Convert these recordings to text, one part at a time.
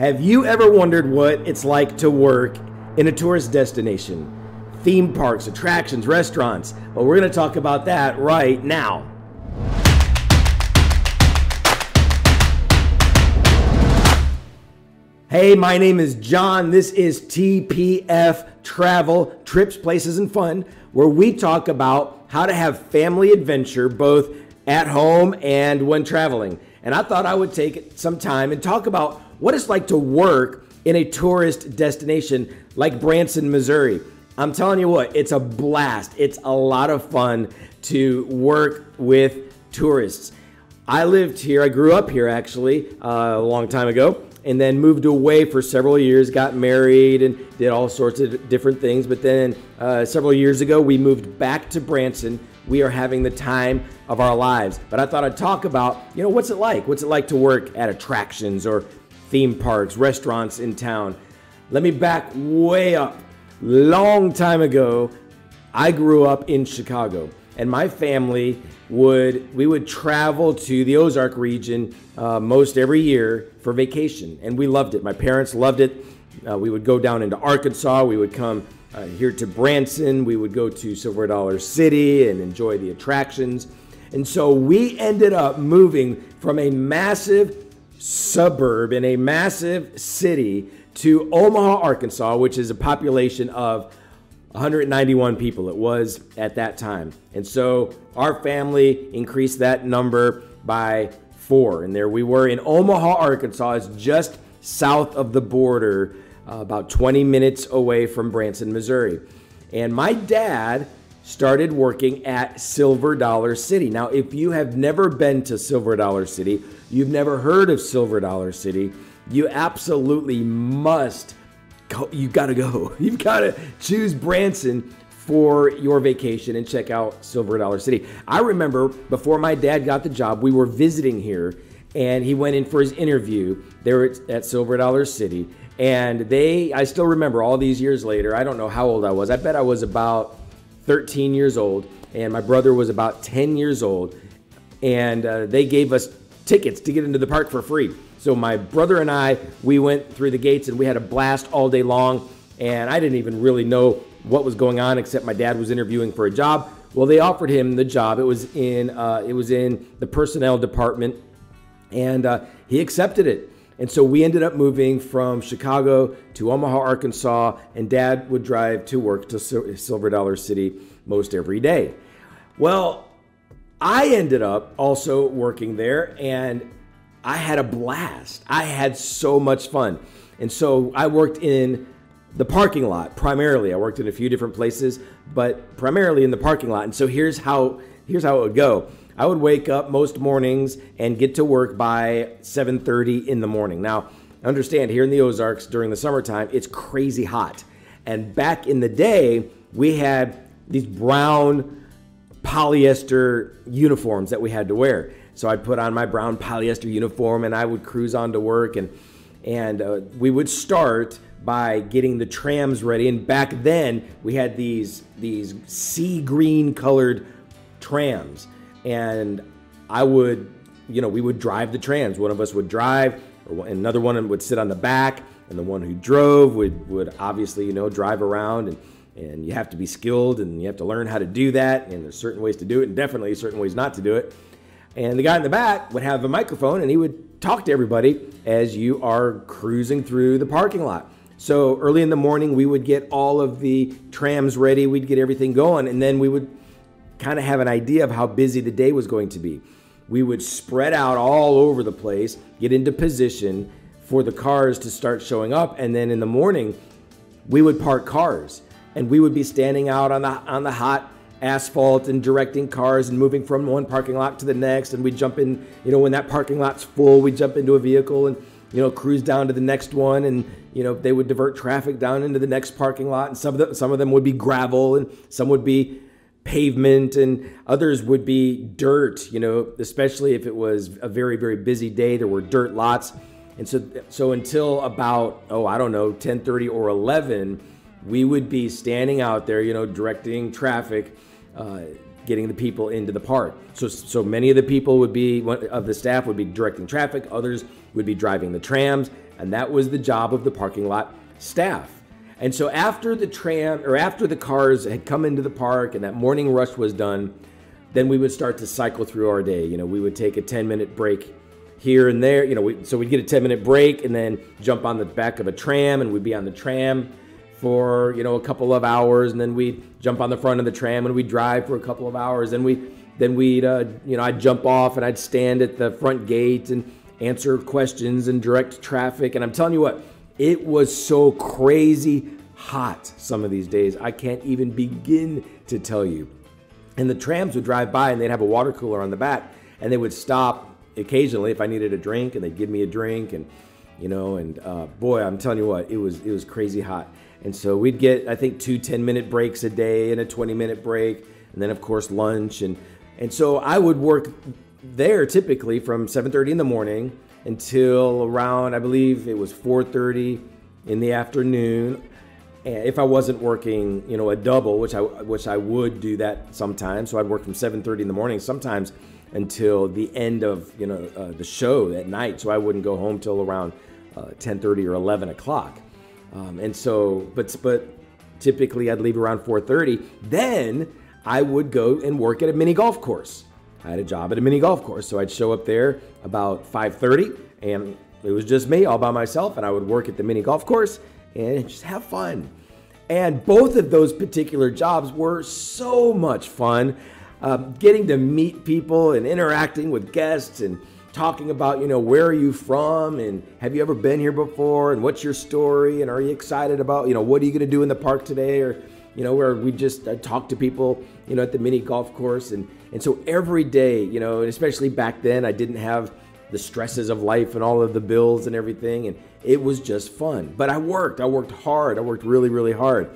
Have you ever wondered what it's like to work in a tourist destination? Theme parks, attractions, restaurants. Well, we're going to talk about that right now. Hey, my name is John. This is TPF Travel, Trips, Places, and Fun, where we talk about how to have family adventure both at home and when traveling. And I thought I would take some time and talk about what it's like to work in a tourist destination like Branson, Missouri. I'm telling you what, it's a blast. It's a lot of fun to work with tourists. I lived here, I grew up here actually a long time ago, and then moved away for several years, got married and did all sorts of different things. But then several years ago, we moved back to Branson. We are having the time of our lives. But I thought I'd talk about, what's it like? What's it like to work at attractions or theme parks, restaurants in town? Let me back way up. Long time ago, I grew up in Chicago, and my family would travel to the Ozark region most every year for vacation, and we loved it. My parents loved it. We would go down into Arkansas. We would come here to Branson. We would go to Silver Dollar City and enjoy the attractions. And so we ended up moving from a massive suburb in a massive city to Omaha, Arkansas, which is a population of 191 people. It was at that time. And so our family increased that number by 4. And there we were in Omaha, Arkansas. It's just south of the border, about 20 minutes away from Branson, Missouri. And my dad started working at Silver Dollar City. Now, if you have never been to Silver Dollar City, you've never heard of Silver Dollar City, you absolutely must go. You've got to go. You've got to choose Branson for your vacation and check out Silver Dollar City. I remember before my dad got the job, we were visiting here, and he went in for his interview there at Silver Dollar City. And I still remember all these years later, I don't know how old I was. I bet I was about 13 years old, and my brother was about 10 years old. And they gave us tickets to get into the park for free. So my brother and I, we went through the gates, and we had a blast all day long. And I didn't even really know what was going on, except my dad was interviewing for a job. Well, they offered him the job. It was in the personnel department, and he accepted it. And so we ended up moving from Chicago to Omaha, Arkansas, and Dad would drive to work to Silver Dollar City most every day. Well, I ended up also working there, and I had a blast. I had so much fun. And so I worked in the parking lot primarily. I worked in a few different places, but primarily in the parking lot. And so here's how it would go. I would wake up most mornings and get to work by 7:30 in the morning. Now, understand, here in the Ozarks during the summertime, it's crazy hot. And back in the day, we had these brown polyester uniforms that we had to wear. So I'd put on my brown polyester uniform and I would cruise on to work, and we would start by getting the trams ready. And back then we had these sea green colored trams, and we would drive the trams. One of us would drive, or another one would sit on the back, and the one who drove would obviously drive around, and you have to be skilled and you have to learn how to do that, and there's certain ways to do it and definitely certain ways not to do it. And the guy in the back would have a microphone, and he would talk to everybody as you are cruising through the parking lot. So early in the morning, we would get all of the trams ready. We'd get everything going, and then we would kind of have an idea of how busy the day was going to be. We would spread out all over the place, get into position for the cars to start showing up, and then in the morning, we would park cars, and we would be standing out on the hot asphalt and directing cars and moving from one parking lot to the next. And we jump in, when that parking lot's full, we jump into a vehicle and, cruise down to the next one. And, they would divert traffic down into the next parking lot. And some of them would be gravel, and some would be pavement, and others would be dirt, especially if it was a very, very busy day, there were dirt lots. And so until about, 10:30 or 11, we would be standing out there, directing traffic, getting the people into the park. So many of the people of the staff would be directing traffic. Others would be driving the trams. and that was the job of the parking lot staff. And so after the cars had come into the park and that morning rush was done, then we would start to cycle through our day. We would take a 10-minute break here and there. So we'd get a 10-minute break and then jump on the back of a tram, and we'd be on the tram for, a couple of hours, and then we'd jump on the front of the tram and we'd drive for a couple of hours. Then we'd I'd jump off and I'd stand at the front gate and answer questions and direct traffic. And I'm telling you what, it was so crazy hot some of these days. I can't even begin to tell you. And the trams would drive by and they'd have a water cooler on the back, and they would stop occasionally if I needed a drink, and they'd give me a drink. And boy, I'm telling you what, it was crazy hot. And so we'd get, I think, 2 10-minute breaks a day and a 20-minute break, and then of course lunch. And so I would work there typically from 7:30 in the morning until around, I believe it was 4:30 in the afternoon. And if I wasn't working, a double, which I would do that sometimes. So I'd work from 7:30 in the morning, sometimes until the end of the show at night. So I wouldn't go home till around 10:30 or 11 o'clock. But typically I'd leave around 4:30. Then I would go and work at a mini golf course. I had a job at a mini golf course, so I'd show up there about 5:30, and it was just me all by myself, and I would work at the mini golf course and just have fun. And both of those particular jobs were so much fun. Getting to meet people and interacting with guests and talking about, where are you from, and have you ever been here before, and what's your story, and are you excited about, what are you going to do in the park today, or, where we just talk to people, at the mini golf course. And so every day, and especially back then, I didn't have the stresses of life and all of the bills and everything, and it was just fun. But I worked hard. I worked really, really hard.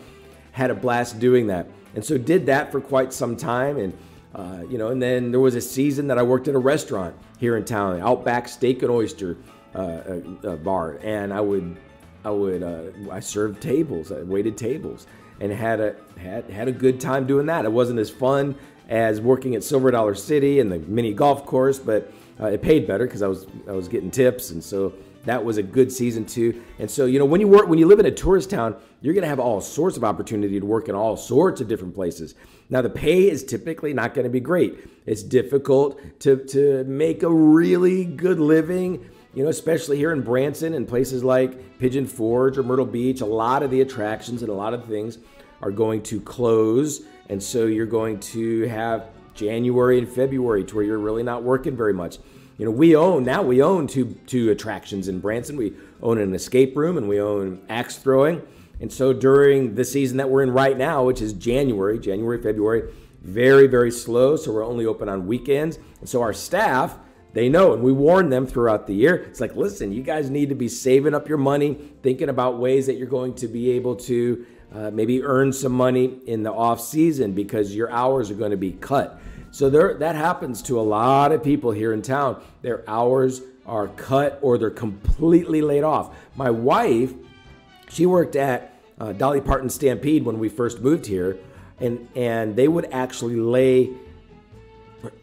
Had a blast doing that. And so did that for quite some time. And, and then there was a season that I worked at a restaurant here in town, Outback Steak and Oyster bar. And I served tables, I waited tables, and had a good time doing that. It wasn't as fun as working at Silver Dollar City and the mini golf course, but it paid better because I was getting tips, and so that was a good season too. And so when you live in a tourist town, you're going to have all sorts of opportunity to work in all sorts of different places. Now the pay is typically not going to be great. It's difficult to make a really good living, especially here in Branson and places like Pigeon Forge or Myrtle Beach. A lot of the attractions and a lot of things are going to close, and so you're going to have January and February to where you're really not working very much. We own two attractions in Branson. We own an escape room and we own axe throwing. And so during the season that we're in right now, which is January, February, very, very slow. So we're only open on weekends. And so our staff, they know, and we warn them throughout the year. It's like, listen, you guys need to be saving up your money, thinking about ways that you're going to be able to maybe earn some money in the off season, because your hours are going to be cut. So that happens to a lot of people here in town. Their hours are cut or they're completely laid off. My wife, she worked at Dolly Parton Stampede when we first moved here, and they would actually lay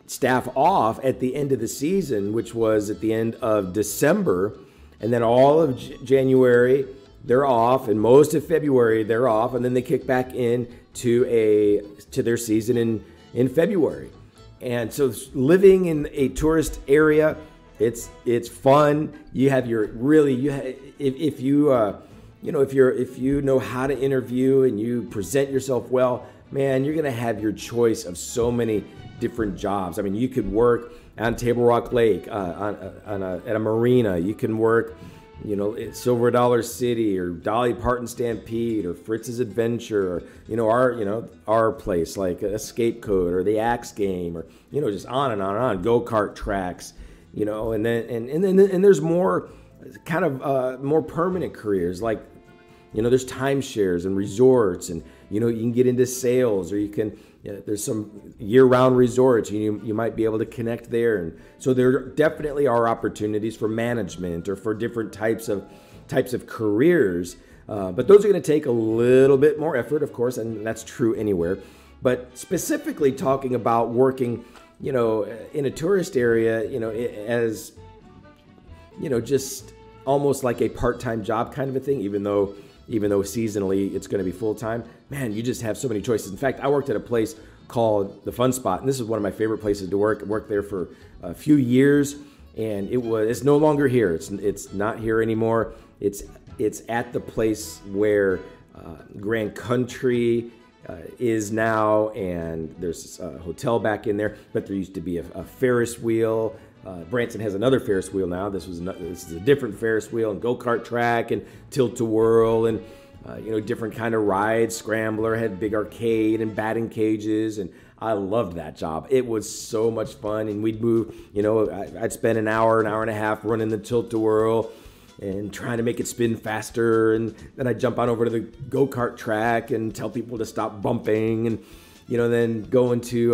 staff off at the end of the season, which was at the end of December, and then all of January they're off, and most of February they're off, and then they kick back in to their season in February. And so living in a tourist area, it's fun. You have your if you know how to interview and you present yourself well, man, you're gonna have your choice of so many different jobs. I mean, you could work on Table Rock Lake, at a marina. You can work, at Silver Dollar City or Dolly Parton Stampede or Fritz's Adventure, or our place like Escape Code or the Axe Game, or just on and on and on. Go-kart tracks, and then there's more kind of more permanent careers, like there's timeshares and resorts, and you can get into sales, or you can there's some year-round resorts, you might be able to connect there. And so there definitely are opportunities for management or for different types of careers, but those are going to take a little bit more effort, of course, and that's true anywhere. But specifically talking about working in a tourist area, as just almost like a part-time job kind of a thing, even though seasonally it's going to be full-time. Man, you just have so many choices. In fact, I worked at a place called the Fun Spot, and this is one of my favorite places to work. I worked there for a few years, and it's no longer here. It's not here anymore. It's at the place where Grand Country is now, and there's a hotel back in there, but there used to be a Ferris wheel. Branson has another Ferris wheel now. This is a different Ferris wheel, and go-kart track and tilt-a-whirl, and different kind of rides. Scrambler had big arcade and batting cages, and I loved that job. It was so much fun, and we'd move. I'd spend an hour and a half running the tilt-a-whirl and trying to make it spin faster, and then I'd jump on over to the go-kart track and tell people to stop bumping, and then go into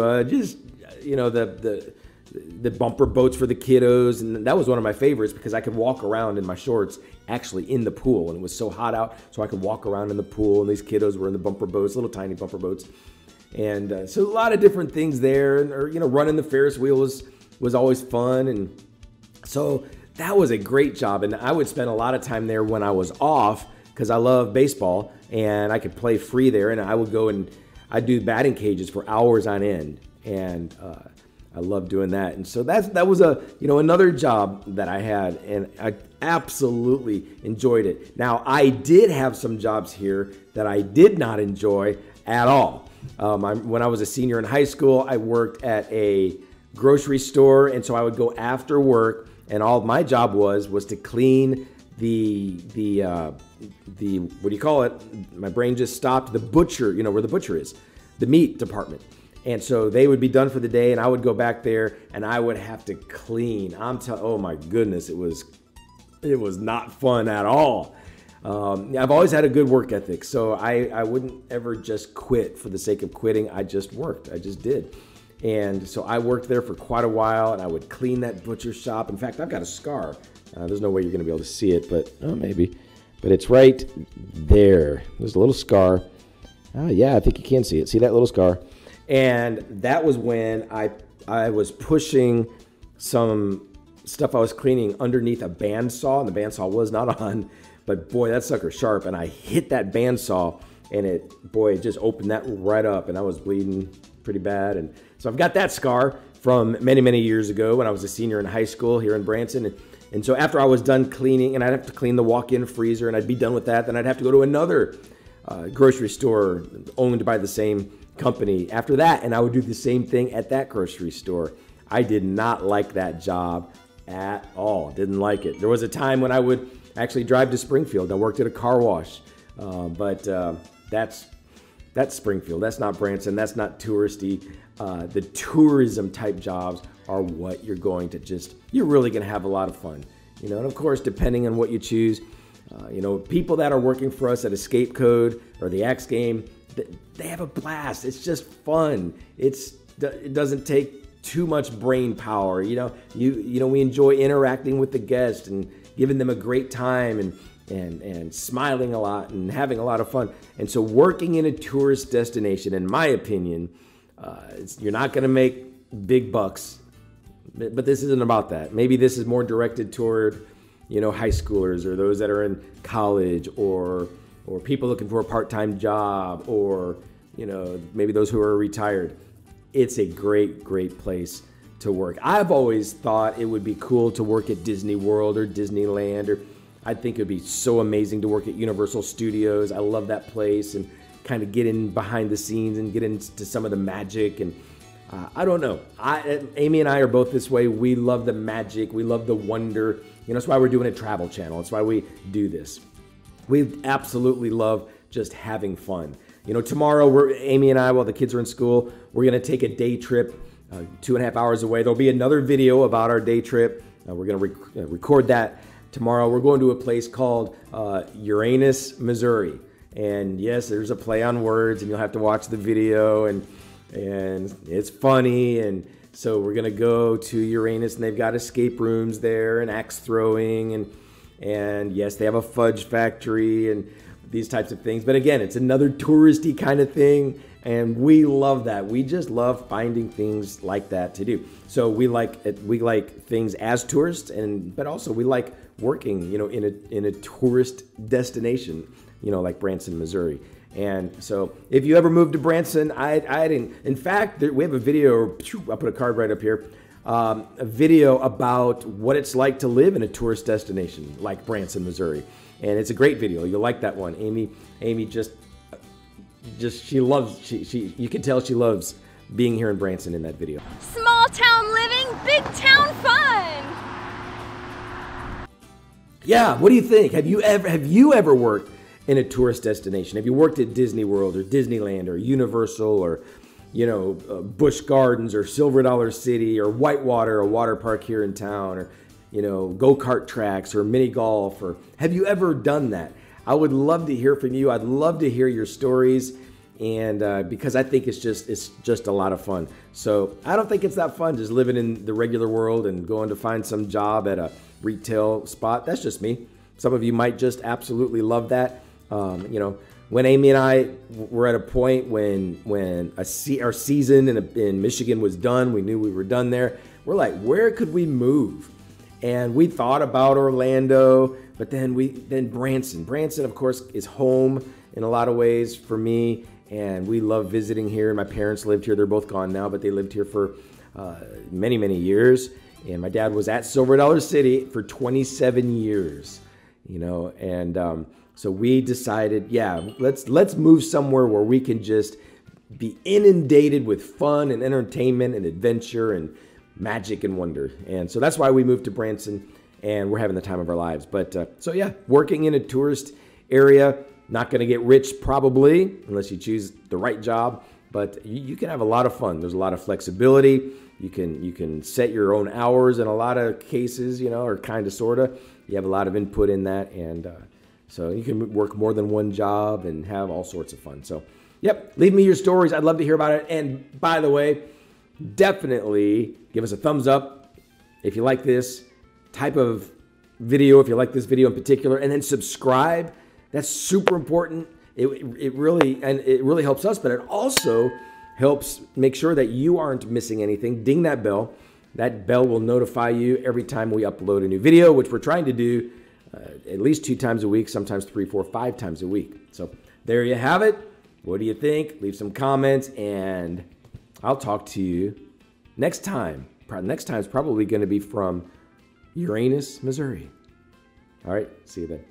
the bumper boats for the kiddos. And that was one of my favorites because I could walk around in my shorts actually in the pool, and it was so hot out, so I could walk around in the pool, and these kiddos were in the bumper boats, little tiny bumper boats. And so a lot of different things there, and running the Ferris wheel was always fun. And so that was a great job, and I would spend a lot of time there when I was off because I love baseball and I could play free there, and I would go and I'd do batting cages for hours on end, and I love doing that. And so that was another job that I had, and I absolutely enjoyed it. Now, I did have some jobs here that I did not enjoy at all. When I was a senior in high school, I worked at a grocery store, and so I would go after work, and all my job was to clean the what do you call it? My brain just stopped. The butcher, where the butcher is, the meat department. And so they would be done for the day, and I would go back there, and I would have to clean. Oh my goodness, it was not fun at all. I've always had a good work ethic, so I wouldn't ever just quit for the sake of quitting. I just worked. I just did. And so I worked there for quite a while, and I would clean that butcher shop. In fact, I've got a scar. There's no way you're going to be able to see it, but maybe. But it's right there. There's a little scar. Yeah, I think you can see it. See that little scar? And that was when I was pushing some stuff I was cleaning underneath a bandsaw, and the bandsaw was not on, but boy, that sucker's sharp, and I hit that bandsaw, and it just opened that right up, and I was bleeding pretty bad. And so I've got that scar from many, many years ago when I was a senior in high school here in Branson. And so after I was done cleaning, and I'd have to clean the walk-in freezer, and I'd be done with that, then I'd have to go to another grocery store owned by the same company after that, and I would do the same thing at that grocery store. I did not like that job at all. Didn't like it. There was a time when I would actually drive to Springfield. I worked at a car wash, but that's Springfield. That's not Branson. That's not touristy. The tourism type jobs are what you're really going to have a lot of fun. And of course, depending on what you choose, people that are working for us at Escape Code or the Axe Game, they have a blast. It's just fun. It doesn't take too much brain power. We enjoy interacting with the guests and giving them a great time and smiling a lot and having a lot of fun. And so working in a tourist destination, in my opinion, you're not going to make big bucks, but this isn't about that. Maybe this is more directed toward, high schoolers or those that are in college or people looking for a part-time job or, maybe those who are retired. It's a great, great place to work. I've always thought it would be cool to work at Disney World or Disneyland, or I think it would be so amazing to work at Universal Studios. I love that place and kind of get in behind the scenes and get into some of the magic. And I don't know. Amy and I are both this way. We love the magic. We love the wonder. That's why we're doing a travel channel. That's why we do this. We absolutely love just having fun. Tomorrow, Amy and I, while the kids are in school, we're going to take a day trip 2.5 hours away. There'll be another video about our day trip. We're going to record that tomorrow. We're going to a place called Uranus, Missouri. And yes, there's a play on words, and you'll have to watch the video, and it's funny. And so we're going to go to Uranus, and they've got escape rooms there and axe throwing, and yes, they have a fudge factory and these types of things. But again, it's another touristy kind of thing, and we love that. We just love finding things like that to do. So we like things as tourists, but also we like working, in a tourist destination, like Branson, Missouri. And so if you ever moved to Branson, I didn't. In fact, we have a video. I'll put a card right up here. A video about what it's like to live in a tourist destination like Branson, Missouri. And it's a great video. You'll like that one. Amy just she loves, you can tell she loves being here in Branson in that video. Small town living, big town fun. Yeah, what do you think? Have you ever worked in a tourist destination? Have you worked at Disney World or Disneyland or Universal or Busch Gardens or Silver Dollar City or Whitewater, a water park here in town, or go-kart tracks or mini golf? Or have you ever done that? I would love to hear from you. I'd love to hear your stories, and because I think it's just a lot of fun. So I don't think it's that fun just living in the regular world and going to find some job at a retail spot. That's just me. Some of you might just absolutely love that. When Amy and I were at a point when our season in Michigan was done, we knew we were done there. We're like, where could we move? And we thought about Orlando, but then Branson. Branson, of course, is home in a lot of ways for me, and we love visiting here. My parents lived here. They're both gone now, but they lived here for many, many years. And my dad was at Silver Dollar City for 27 years, and so we decided, let's move somewhere where we can just be inundated with fun and entertainment and adventure and magic and wonder. And so that's why we moved to Branson, and we're having the time of our lives. But working in a tourist area, not going to get rich probably unless you choose the right job, but you can have a lot of fun. There's a lot of flexibility. You can set your own hours in a lot of cases, or kind of, sort of. You have a lot of input in that, and so you can work more than one job and have all sorts of fun. So, leave me your stories. I'd love to hear about it. And by the way, definitely give us a thumbs up if you like this type of video, if you like this video in particular, and then subscribe. That's super important. It really helps us, but it also helps make sure that you aren't missing anything. Ding that bell. That bell will notify you every time we upload a new video, which we're trying to do at least 2 times a week, sometimes 3, 4, 5 times a week. So there you have it. What do you think? Leave some comments, and I'll talk to you next time. Next time is probably going to be from Uranus, Missouri. All right, see you then.